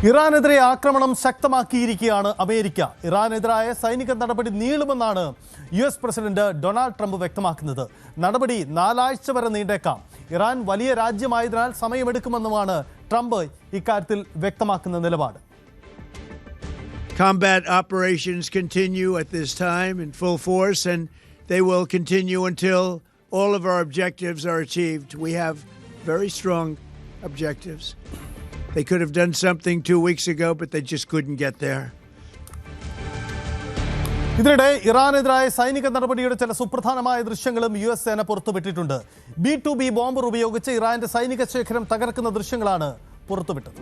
ഇറാനെതിരെ ആക്രമണം ശക്തമാക്കിയിരിക്കുകയാണ് അമേരിക്ക. ഇറാനെതിരായ സൈനിക നടപടി നീളുമെന്നാണ് US പ്രസിഡന്റ് ഡൊണാൾഡ് ട്രംപ് വ്യക്തമാക്കുന്നത്. നടപടി 4 ആഴ്ച വരെ നീണ്ടേക്കാം. ഇറാൻ വലിയ രാജ്യമായതിനാൽ സമയമെടുക്കുമെന്നുമാണ് ട്രംപ് ഇക്കാര്യത്തിൽ വ്യക്തമാക്കുന്ന നിലപാട്. Combat operations continue at this time in full force, and they will continue until all of our objectives are achieved. We have very strong objectives. They could have done something 2 weeks ago, but they just couldn't get there. ഇതിനിടെ ഇറാനെതിരായ സൈനിക നടപടിയുടെ ചില സുപ്രധാനമായ ദൃശ്യങ്ങളും US സേന പുറത്തുവിട്ടിട്ടുണ്ട്. B-2B bomber ഉപയോഗിച്ച് ഇറാന്റെ സൈനിക ശേഖരം തകർക്കുന്ന ദൃശ്യങ്ങളാണ് പുറത്തുവിട്ടത്.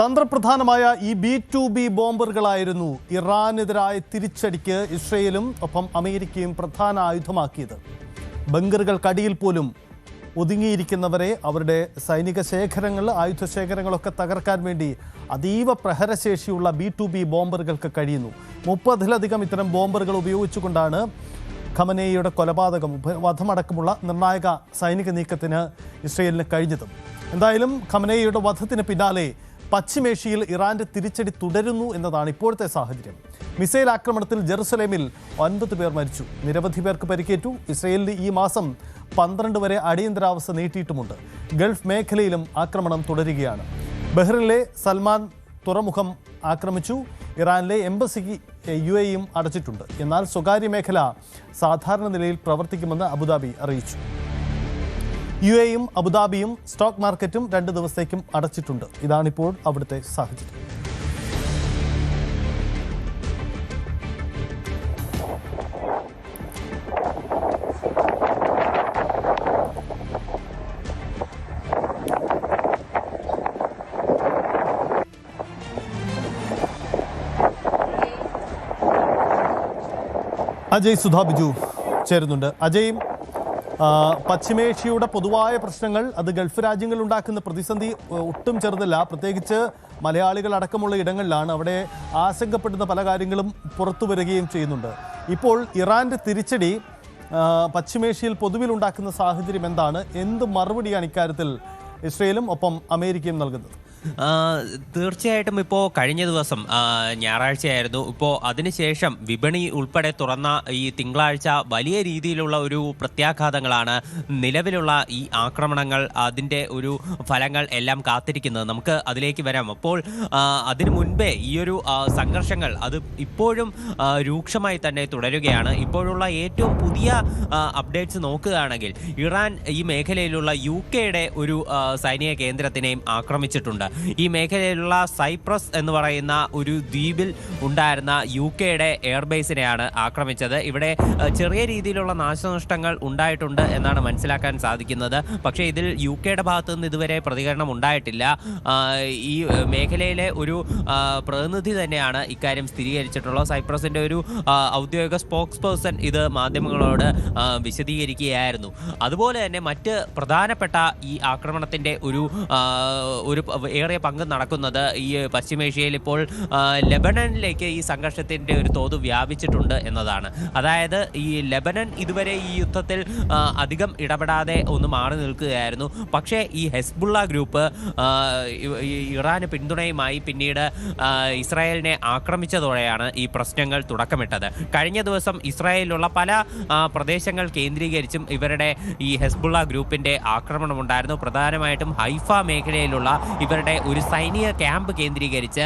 തന്ത്രപ്രധാനമായ ഈ B-2B ബോംബറുകളായിരുന്നു ഇറാനെതിരായ തിരിച്ചടിക്ക് ഇസ്രയേലും ഒപ്പം അമേരിക്കയും പ്രധാന ആയുധമാക്കിയത്. ബങ്കറുകൾക്കടിയിൽ പോലും ഒതുങ്ങിയിരിക്കുന്നവരെ അവരുടെ സൈനിക ശേഖരങ്ങൾ, ആയുധ ശേഖരങ്ങളൊക്കെ തകർക്കാൻ വേണ്ടി അതീവ പ്രഹരശേഷിയുള്ള B-2B ബോംബറുകൾക്ക് കഴിയുന്നു. 30-ലധികം ഇത്തരം ബോംബറുകൾ ഉപയോഗിച്ചുകൊണ്ടാണ് ഖമനേയിയുടെ കൊലപാതകം, വധമടക്കമുള്ള നിർണായക സൈനിക നീക്കത്തിന് ഇസ്രയേലിന് കഴിഞ്ഞത്. എന്തായാലും ഖമനേയിയുടെ വധത്തിന് പിന്നാലെ പശ്ചിമേഷ്യയിൽ ഇറാന്റെ തിരിച്ചടി തുടരുന്നു എന്നതാണ് ഇപ്പോഴത്തെ സാഹചര്യം. മിസൈൽ ആക്രമണത്തിൽ ജെറുസലേമിൽ 9 പേർ മരിച്ചു, നിരവധി പേർക്ക് പരിക്കേറ്റു. ഇസ്രയേലിൽ ഈ മാസം 12 വരെ അടിയന്തരാവസ്ഥ നീട്ടിയിട്ടുമുണ്ട്. ഗൾഫ് മേഖലയിലും ആക്രമണം തുടരുകയാണ്. ബഹ്റിനിലെ സൽമാൻ തുറമുഖം ആക്രമിച്ചു. ഇറാനിലെ എംബസിക്ക് UAEയും അടച്ചിട്ടുണ്ട്. എന്നാൽ സ്വകാര്യ മേഖല സാധാരണ നിലയിൽ പ്രവർത്തിക്കുമെന്ന് അബുദാബി അറിയിച്ചു. UAEയും അബുദാബിയും സ്റ്റോക്ക് മാർക്കറ്റും 2 ദിവസത്തേക്കും അടച്ചിട്ടുണ്ട്. ഇതാണിപ്പോൾ അവിടുത്തെ സാഹചര്യം. അജയ് സുധാ ബിജു ചേരുന്നുണ്ട്. അജയ്, പശ്ചിമേഷ്യയുടെ പൊതുവായ പ്രശ്നങ്ങൾ, അത് ഗൾഫ് രാജ്യങ്ങൾ ഉണ്ടാക്കുന്ന പ്രതിസന്ധി ഒട്ടും ചെറുതല്ല. പ്രത്യേകിച്ച് മലയാളികൾ അടക്കമുള്ള ഇടങ്ങളിലാണ്. അവിടെ ആശങ്കപ്പെടുന്ന പല കാര്യങ്ങളും പുറത്തു വരികയും ചെയ്യുന്നുണ്ട്. ഇപ്പോൾ ഇറാന്റെ തിരിച്ചടി പശ്ചിമേഷ്യയിൽ പൊതുവിൽ ഉണ്ടാക്കുന്ന സാഹചര്യം എന്താണ്? എന്ത് മറുപടിയാണ് ഇക്കാര്യത്തിൽ ഇസ്രയേലും ഒപ്പം അമേരിക്കയും നൽകുന്നത്? തീർച്ചയായിട്ടും ഇപ്പോൾ കഴിഞ്ഞ ദിവസം ഞായറാഴ്ചയായിരുന്നു. ഇപ്പോൾ അതിനുശേഷം വിപണി ഉൾപ്പെടെ തുറന്ന ഈ തിങ്കളാഴ്ച വലിയ രീതിയിലുള്ള ഒരു പ്രത്യാഘാതങ്ങളാണ് നിലവിലുള്ള ഈ ആക്രമണങ്ങൾ, അതിൻ്റെ ഒരു ഫലങ്ങൾ എല്ലാം കാത്തിരിക്കുന്നത്. നമുക്ക് അതിലേക്ക് വരാം. അപ്പോൾ അതിനു മുൻപേ ഈ ഒരു സംഘർഷങ്ങൾ അത് ഇപ്പോഴും രൂക്ഷമായി തന്നെ തുടരുകയാണ്. ഇപ്പോഴുള്ള ഏറ്റവും പുതിയ അപ്ഡേറ്റ്സ് നോക്കുകയാണെങ്കിൽ ഇറാൻ ഈ മേഖലയിലുള്ള UK ഒരു സൈനിക കേന്ദ്രത്തിനെയും ആക്രമിച്ചിട്ടുണ്ട്. ഈ മേഖലയിലുള്ള സൈപ്രസ് എന്ന് പറയുന്ന ഒരു ദ്വീപിൽ ഉണ്ടായിരുന്ന UK എയർബേസിനെയാണ് ആക്രമിച്ചത്. ഇവിടെ ചെറിയ രീതിയിലുള്ള നാശനഷ്ടങ്ങൾ ഉണ്ടായിട്ടുണ്ട് എന്നാണ് മനസ്സിലാക്കാൻ സാധിക്കുന്നത്. പക്ഷേ ഇതിൽ UK ഭാഗത്തു നിന്ന് ഇതുവരെ പ്രതികരണം ഉണ്ടായിട്ടില്ല. ഈ മേഖലയിലെ ഒരു പ്രതിനിധി തന്നെയാണ് ഇക്കാര്യം സ്ഥിരീകരിച്ചിട്ടുള്ളത്. സൈപ്രസിന്റെ ഒരു ഔദ്യോഗിക സ്പോക്സ് പേഴ്സൺ ഇത് മാധ്യമങ്ങളോട് വിശദീകരിക്കുകയായിരുന്നു. അതുപോലെ തന്നെ മറ്റ് പ്രധാനപ്പെട്ട ഈ ആക്രമണത്തിന്റെ ഒരു ഏറിയ പങ്ക് നടക്കുന്നത് ഈ പശ്ചിമേഷ്യയിൽ ഇപ്പോൾ ലെബനനിലേക്ക് ഈ സംഘർഷത്തിന്റെ ഒരു തോത് വ്യാപിച്ചിട്ടുണ്ട് എന്നതാണ്. അതായത് ഈ ലെബനൻ ഇതുവരെ ഈ യുദ്ധത്തിൽ അധികം ഇടപെടാതെ ഒന്ന് മാറി നിൽക്കുകയായിരുന്നു. പക്ഷേ ഈ ഹെസ്ബുള്ള ഗ്രൂപ്പ് ഇറാന് പിന്തുണയുമായി പിന്നീട് ഇസ്രായേലിനെ ആക്രമിച്ചതോടെയാണ് ഈ പ്രശ്നങ്ങൾ തുടക്കമിട്ടത്. കഴിഞ്ഞ ദിവസം ഇസ്രായേലിലുള്ള പല പ്രദേശങ്ങൾ കേന്ദ്രീകരിച്ചും ഇവരുടെ ഈ ഹെസ്ബുള്ള ഗ്രൂപ്പിന്റെ ആക്രമണം ഉണ്ടായിരുന്നു. പ്രധാനമായിട്ടും ഹൈഫ മേഖലയിലുള്ള ഇവരുടെ ഒരു സൈനിക ക്യാമ്പ് കേന്ദ്രീകരിച്ച്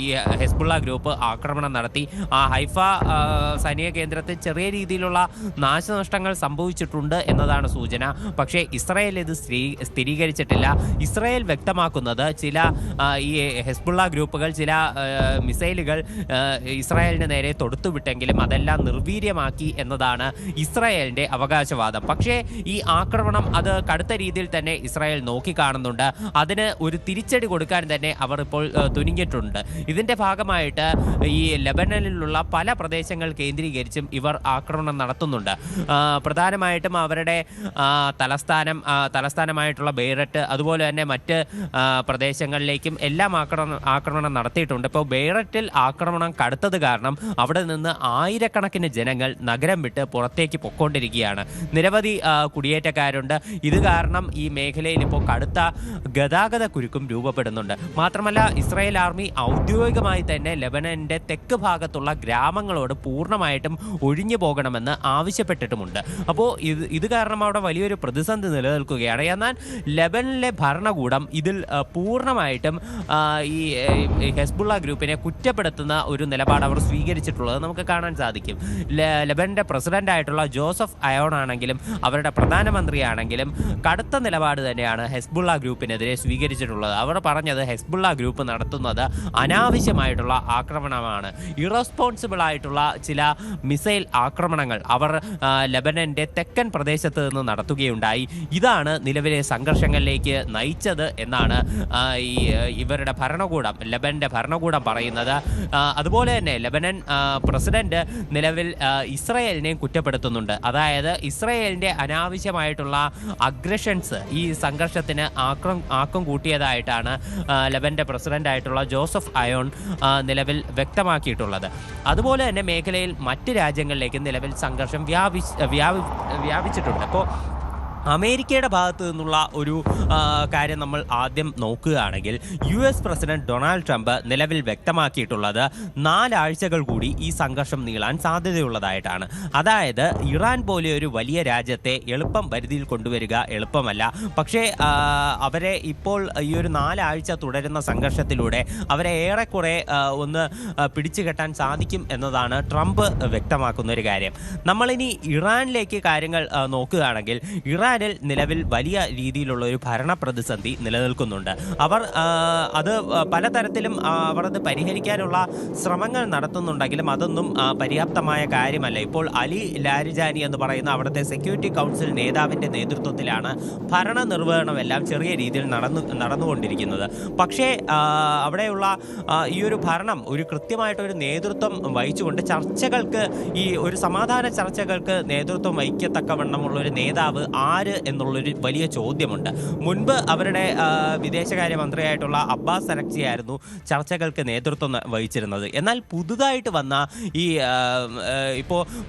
ഈ ഹെസ്ബുള്ള ഗ്രൂപ്പ് ആക്രമണം നടത്തി. ആ ഹൈഫ സൈനിക കേന്ദ്രത്തിൽ ചെറിയ രീതിയിലുള്ള നാശനഷ്ടങ്ങൾ സംഭവിച്ചിട്ടുണ്ട് എന്നതാണ് സൂചന. പക്ഷേ ഇസ്രായേൽ ഇത് സ്ഥിരീകരിച്ചിട്ടില്ല. ഇസ്രായേൽ വ്യക്തമാക്കുന്നത് ചില ഈ ഹെസ്ബുള്ള ഗ്രൂപ്പുകൾ ചില മിസൈലുകൾ ഇസ്രായേലിന് നേരെ തൊടുത്തുവിട്ടെങ്കിലും അതെല്ലാം നിർവീര്യമാക്കി എന്നതാണ് ഇസ്രായേലിന്റെ അവകാശവാദം. പക്ഷേ ഈ ആക്രമണം അത് കടുത്ത രീതിയിൽ തന്നെ ഇസ്രായേൽ നോക്കിക്കാണുന്നുണ്ട്. അതിന് ഒരു തിരിച്ചടി കൊടുക്കാൻ തന്നെ അവർ ഇപ്പോൾ തുനിഞ്ഞിട്ടുണ്ട്. ഇതിൻ്റെ ഭാഗമായിട്ട് ഈ ലെബനനിലുള്ള പല പ്രദേശങ്ങൾ കേന്ദ്രീകരിച്ചും ഇവർ ആക്രമണം നടത്തുന്നുണ്ട്. പ്രധാനമായിട്ടും അവരുടെ തലസ്ഥാനമായിട്ടുള്ള ബെയ്ററ്റ്, അതുപോലെ തന്നെ മറ്റ് പ്രദേശങ്ങളിലേക്കും എല്ലാം ആക്രമണം നടത്തിയിട്ടുണ്ട്. ഇപ്പോൾ ബെയ്ററ്റിൽ ആക്രമണം കടുത്തത് കാരണം അവിടെ നിന്ന് ആയിരക്കണക്കിന് ജനങ്ങൾ നഗരം വിട്ട് പുറത്തേക്ക് പൊയ്ക്കൊണ്ടിരിക്കുകയാണ്. നിരവധി കുടിയേറ്റക്കാരുണ്ട്. ഇത് കാരണം ഈ മേഖലയിൽ ഇപ്പോൾ കടുത്ത ഗതാഗത കുരുക്കും രൂപപ്പെടുന്നുണ്ട്. മാത്രമല്ല, ഇസ്രായേൽ ആർമി ഔദ്യോഗികമായി തന്നെ ലെബനന്റെ തെക്ക് ഭാഗത്തുള്ള ഗ്രാമങ്ങളോട് പൂർണ്ണമായിട്ടും ഒഴിഞ്ഞു പോകണമെന്ന് ആവശ്യപ്പെട്ടിട്ടുമുണ്ട്. അപ്പോൾ ഇത് കാരണം അവിടെ വലിയൊരു പ്രതിസന്ധി നിലനിൽക്കുകയാണ്. എന്നാൽ ലെബനനിലെ ഭരണകൂടം ഇതിൽ പൂർണ്ണമായിട്ടും ഈ ഹെസ്ബുള്ള ഗ്രൂപ്പിനെ കുറ്റപ്പെടുത്തുന്ന ഒരു നിലപാട് അവർ സ്വീകരിച്ചിട്ടുള്ളത് നമുക്ക് കാണാൻ സാധിക്കും. ലെബനന്റെ പ്രസിഡന്റായിട്ടുള്ള ജോസഫ് അയോൺ ആണെങ്കിലും അവരുടെ പ്രധാനമന്ത്രിയാണെങ്കിലും കടുത്ത നിലപാട് തന്നെയാണ് ഹെസ്ബുള്ള ഗ്രൂപ്പിനെതിരെ സ്വീകരിച്ചിട്ടുള്ളത്. അവർ പറഞ്ഞത് ഹെസ്ബുള്ള ഗ്രൂപ്പ് നടത്തുന്നത് അനാവശ്യമായിട്ടുള്ള ആക്രമണമാണ്, ഇറസ്പോൺസിബിൾ ആയിട്ടുള്ള ചില മിസൈൽ ആക്രമണങ്ങൾ അവർ ലെബനന്റെ തെക്കൻ പ്രദേശത്ത് നിന്ന് നടത്തുകയുണ്ടായി. ഇതാണ് നിലവിലെ സംഘർഷങ്ങളിലേക്ക് നയിച്ചത് എന്നാണ് ഇവരുടെ ഭരണകൂടം, ലെബനന്റെ ഭരണകൂടം പറയുന്നത്. അതുപോലെ തന്നെ ലെബനൻ പ്രസിഡന്റ് നിലവിൽ ഇസ്രായേലിനെയും കുറ്റപ്പെടുത്തുന്നുണ്ട്. അതായത് ഇസ്രായേലിന്റെ അനാവശ്യമായിട്ടുള്ള അഗ്രഷൻസ് ഈ സംഘർഷത്തിന് ആക്കം കൂട്ടിയതായിട്ടാണ് ലെബനന്റെ പ്രസിഡന്റായിട്ടുള്ള ജോസഫ് അയോൺ നിലവിൽ വ്യക്തമാക്കിയിട്ടുള്ളത്. അതുപോലെ തന്നെ മേഖലയിൽ മറ്റ് രാജ്യങ്ങളിലേക്ക് നിലവിൽ സംഘർഷം വ്യാപിച്ചിട്ടുണ്ട്. അപ്പോൾ അമേരിക്കയുടെ ഭാഗത്തു നിന്നുള്ള ഒരു കാര്യം നമ്മൾ ആദ്യം നോക്കുകയാണെങ്കിൽ US പ്രസിഡന്റ് ഡൊണാൾഡ് ട്രംപ് നിലവിൽ വ്യക്തമാക്കിയിട്ടുള്ളത് 4 ആഴ്ചകൾ കൂടി ഈ സംഘർഷം നീളാൻ സാധ്യതയുള്ളതായിട്ടാണ്. അതായത് ഇറാൻ പോലെ ഒരു വലിയ രാജ്യത്തെ എളുപ്പം പരിധിയിൽ കൊണ്ടുവരിക എളുപ്പമല്ല. പക്ഷേ അവരെ ഇപ്പോൾ ഈ ഒരു 4 ആഴ്ച തുടരുന്ന സംഘർഷത്തിലൂടെ അവരെ ഏറെക്കുറെ ഒന്ന് പിടിച്ചു കെട്ടാൻ സാധിക്കും എന്നതാണ് ട്രംപ് വ്യക്തമാക്കുന്ന ഒരു കാര്യം. നമ്മളിനി ഇറാനിലേക്ക് കാര്യങ്ങൾ നോക്കുകയാണെങ്കിൽ ഇറാനിൽ നിലവിൽ വലിയ രീതിയിലുള്ള ഒരു ഭരണ പ്രതിസന്ധി നിലനിൽക്കുന്നുണ്ട്. അവർ അത് പലതരത്തിലും അവർ അത് പരിഹരിക്കാനുള്ള ശ്രമങ്ങൾ നടത്തുന്നുണ്ടെങ്കിലും അതൊന്നും പര്യാപ്തമായ കാര്യമല്ല. ഇപ്പോൾ അലി ലാരിജാനി എന്ന് പറയുന്ന അവിടുത്തെ സെക്യൂരിറ്റി കൗൺസിൽ നേതാവിൻ്റെ നേതൃത്വത്തിലാണ് ഭരണ നിർവഹണമെല്ലാം ചെറിയ രീതിയിൽ നടന്നുകൊണ്ടിരിക്കുന്നത്. പക്ഷേ അവിടെയുള്ള ഈ ഒരു ഭരണം ഒരു കൃത്യമായിട്ടൊരു നേതൃത്വം വഹിച്ചുകൊണ്ട് ചർച്ചകൾക്ക്, ഈ ഒരു സമാധാന ചർച്ചകൾക്ക് നേതൃത്വം വഹിക്കത്തക്കവണ്ണമുള്ളൊരു നേതാവ് ആര് എന്നുള്ളൊരു വലിയ ചോദ്യമുണ്ട്. മുൻപ് അവരുടെ വിദേശകാര്യ മന്ത്രിയായിട്ടുള്ള അബ്ബാസ് അരക്ചി ആയിരുന്നു ചർച്ചകൾക്ക് നേതൃത്വം വഹിച്ചിരുന്നത്. എന്നാൽ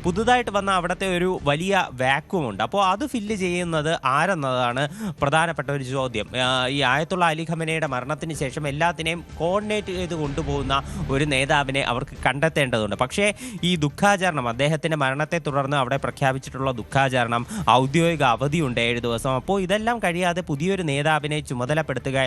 പുതുതായിട്ട് വന്ന അവിടുത്തെ ഒരു വലിയ വാക്വമുണ്ട്. അപ്പോൾ അത് ഫില്ല് ചെയ്യുന്നത് ആരെന്നതാണ് പ്രധാനപ്പെട്ട ഒരു ചോദ്യം. ഈ ആയത്തുള്ള അലി ഖമനയുടെ മരണത്തിന് ശേഷം എല്ലാത്തിനെയും കോർഡിനേറ്റ് ചെയ്ത് കൊണ്ടുപോകുന്ന ഒരു നേതാവിനെ അവർക്ക് കണ്ടെത്തേണ്ടതുണ്ട്. പക്ഷേ ഈ ദുഃഖാചരണം, അദ്ദേഹത്തിൻ്റെ മരണത്തെ തുടർന്ന് അവിടെ പ്രഖ്യാപിച്ചിട്ടുള്ള ദുഃഖാചരണം, ഔദ്യോഗിക അവധിയുണ്ട് 7 ദിവസം. അപ്പോൾ ഇതെല്ലാം കഴിയാതെ പുതിയൊരു നേതാവിനെ ചുമതലപ്പെടുത്തുക